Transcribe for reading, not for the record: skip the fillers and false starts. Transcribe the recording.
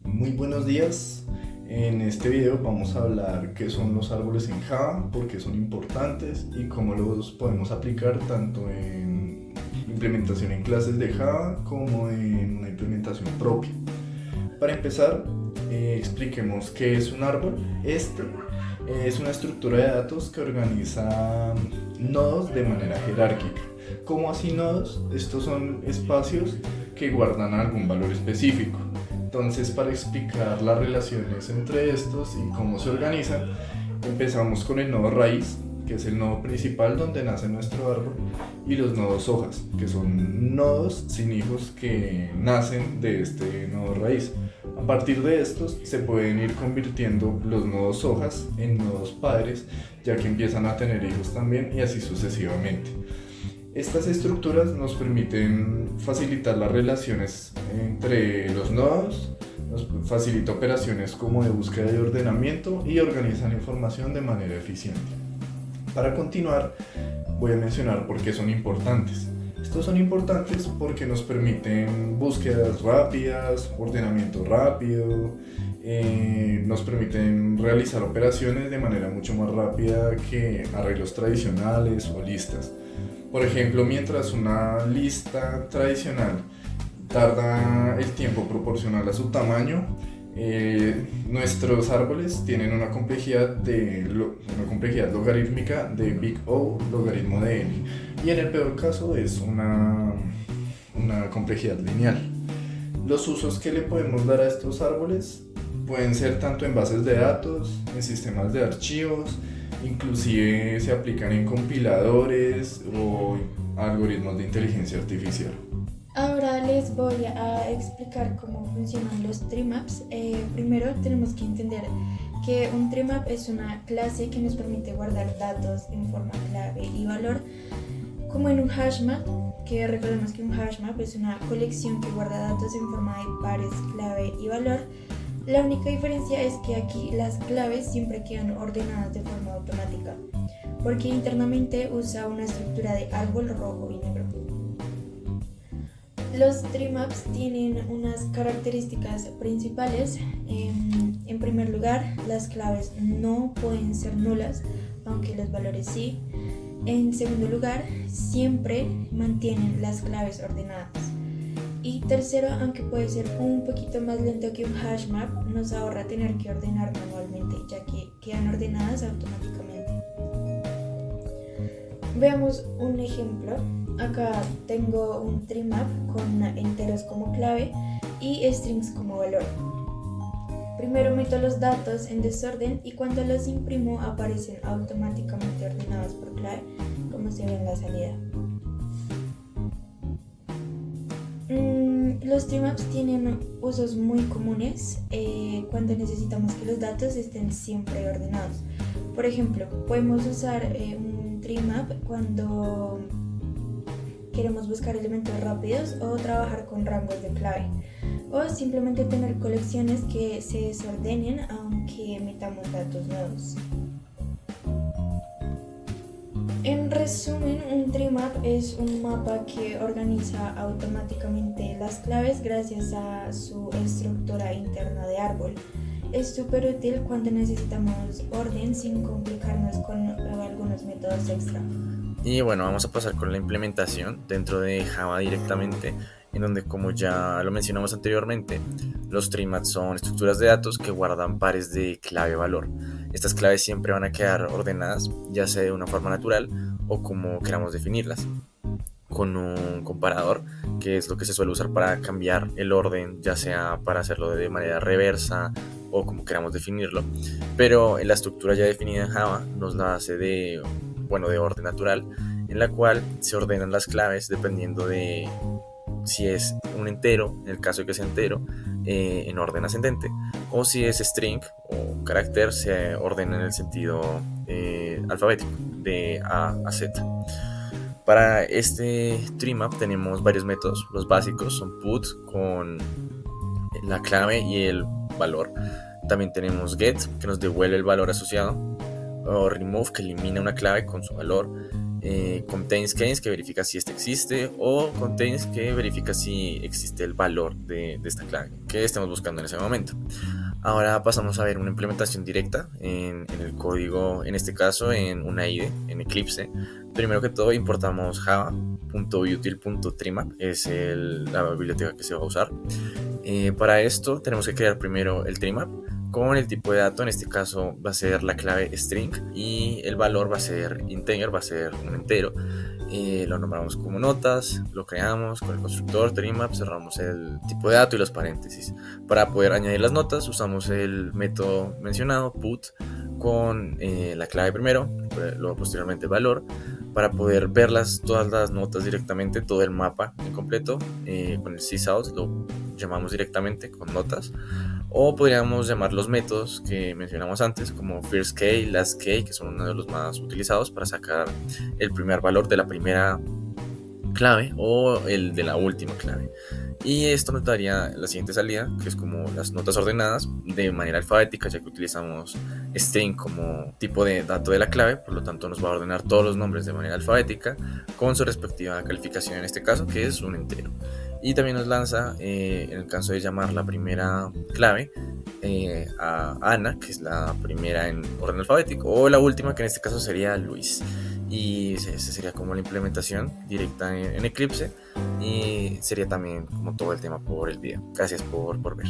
Muy buenos días. En este video vamos a hablar qué son los árboles en Java, por qué son importantes y cómo los podemos aplicar tanto en implementación en clases de Java como en una implementación propia. Para empezar, expliquemos qué es un árbol. Este es una estructura de datos que organiza nodos de manera jerárquica. ¿Cómo así nodos? Estos son espacios que guardan algún valor específico. Entonces, para explicar las relaciones entre estos y cómo se organizan, empezamos con el nodo raíz, que es el nodo principal donde nace nuestro árbol, y los nodos hojas, que son nodos sin hijos que nacen de este nodo raíz. A partir de estos se pueden ir convirtiendo los nodos hojas en nodos padres, ya que empiezan a tener hijos también y así sucesivamente. Estas estructuras nos permiten facilitar las relaciones entre los nodos, nos facilita operaciones como de búsqueda y ordenamiento y organizan información de manera eficiente. Para continuar, voy a mencionar por qué son importantes. Estos son importantes porque nos permiten búsquedas rápidas, ordenamiento rápido, nos permiten realizar operaciones de manera mucho más rápida que arreglos tradicionales o listas. Por ejemplo, mientras una lista tradicional tarda el tiempo proporcional a su tamaño, nuestros árboles tienen una complejidad logarítmica de big O logaritmo de n, y en el peor caso es una complejidad lineal. Los usos que le podemos dar a estos árboles pueden ser tanto en bases de datos, en sistemas de archivos, inclusive se aplican en compiladores o algoritmos de inteligencia artificial. Ahora les voy a explicar cómo funcionan los tree maps. Primero tenemos que entender que un tree map es una clase que nos permite guardar datos en forma clave y valor, como en un hash map, que recordemos que un hash map es una colección que guarda datos en forma de pares, clave y valor. La única diferencia es que aquí las claves siempre quedan ordenadas de forma automática, porque internamente usa una estructura de árbol rojo y negro. Los tree maps tienen unas características principales. En primer lugar, las claves no pueden ser nulas, aunque los valores sí. En segundo lugar, siempre mantienen las claves ordenadas. Y tercero, aunque puede ser un poquito más lento que un hash map, nos ahorra tener que ordenar manualmente, ya que quedan ordenadas automáticamente. Veamos un ejemplo. Acá tengo un tree map con enteros como clave y strings como valor. Primero meto los datos en desorden y cuando los imprimo aparecen automáticamente ordenados por clave, como se ve en la salida. Los tree maps tienen usos muy comunes cuando necesitamos que los datos estén siempre ordenados. Por ejemplo, podemos usar un tree map cuando queremos buscar elementos rápidos o trabajar con rangos de clave, o simplemente tener colecciones que se desordenen aunque metamos datos nuevos. En resumen, un tree map es un mapa que organiza automáticamente las claves gracias a su estructura interna de árbol. Es súper útil cuando necesitamos orden sin complicarnos con algunos métodos extra. Y bueno, vamos a pasar con la implementación dentro de Java directamente, en donde, como ya lo mencionamos anteriormente, los tree maps son estructuras de datos que guardan pares de clave-valor. Estas claves siempre van a quedar ordenadas, ya sea de una forma natural o como queramos definirlas, con un comparador, que es lo que se suele usar para cambiar el orden, ya sea para hacerlo de manera reversa o como queramos definirlo. Pero la estructura ya definida en Java nos la hace de orden natural, en la cual se ordenan las claves dependiendo de si es un entero, en el caso de que sea entero, en orden ascendente, o si es string o carácter, se ordena en el sentido alfabético, de A a Z. Para este tree map tenemos varios métodos. Los básicos son put con la clave y el valor. También tenemos get, que nos devuelve el valor asociado, o remove, que elimina una clave con su valor, contains case, que verifica si este existe, o contains, que verifica si existe el valor de esta clave que estemos buscando en ese momento. Ahora pasamos a ver una implementación directa en el código, en este caso en una IDE, en Eclipse. Primero que todo importamos java.util.trimap, es la biblioteca que se va a usar. Para esto tenemos que crear primero el trimap con el tipo de dato. En este caso va a ser la clave string y el valor va a ser integer, va a ser un entero. Lo nombramos como notas, lo creamos con el constructor trimap, cerramos el tipo de dato y los paréntesis. Para poder añadir las notas usamos el método mencionado put con la clave primero, luego posteriormente el valor, para poder verlas todas las notas directamente, todo el mapa en completo. Con el sysout lo llamamos directamente con notas, o podríamos llamar los métodos que mencionamos antes como first key, last key, que son uno de los más utilizados para sacar el primer valor de la primera clave o el de la última clave. Y esto nos daría la siguiente salida, que es como las notas ordenadas de manera alfabética, ya que utilizamos string como tipo de dato de la clave. Por lo tanto nos va a ordenar todos los nombres de manera alfabética con su respectiva calificación, en este caso que es un entero. Y también nos lanza, en el caso de llamar la primera clave, a Ana, que es la primera en orden alfabético, o la última, que en este caso sería Luis. Y esa sería como la implementación directa en Eclipse, y sería también como todo el tema por el video. Gracias por ver.